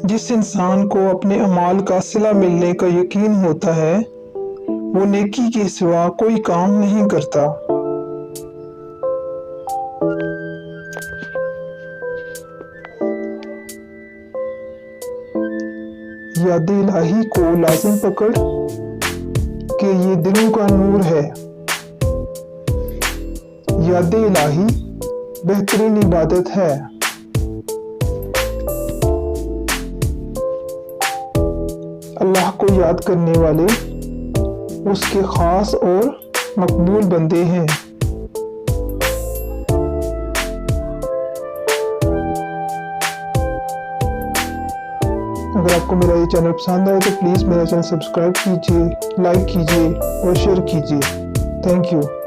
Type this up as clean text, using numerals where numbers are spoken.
जिस इंसान को अपने अमाल का सिला मिलने का यकीन होता है, वो नेकी के सिवा कोई काम नहीं करता। याद इलाही को लाजिम पकड़ कि ये दिलों का नूर है। याद इलाही बेहतरीन इबादत है। अल्लाह को याद करने वाले उसके खास और मकबूल बंदे हैं। अगर आपको मेरा ये चैनल पसंद आए तो प्लीज़ मेरा चैनल सब्सक्राइब कीजिए, लाइक कीजिए और शेयर कीजिए। Thank you.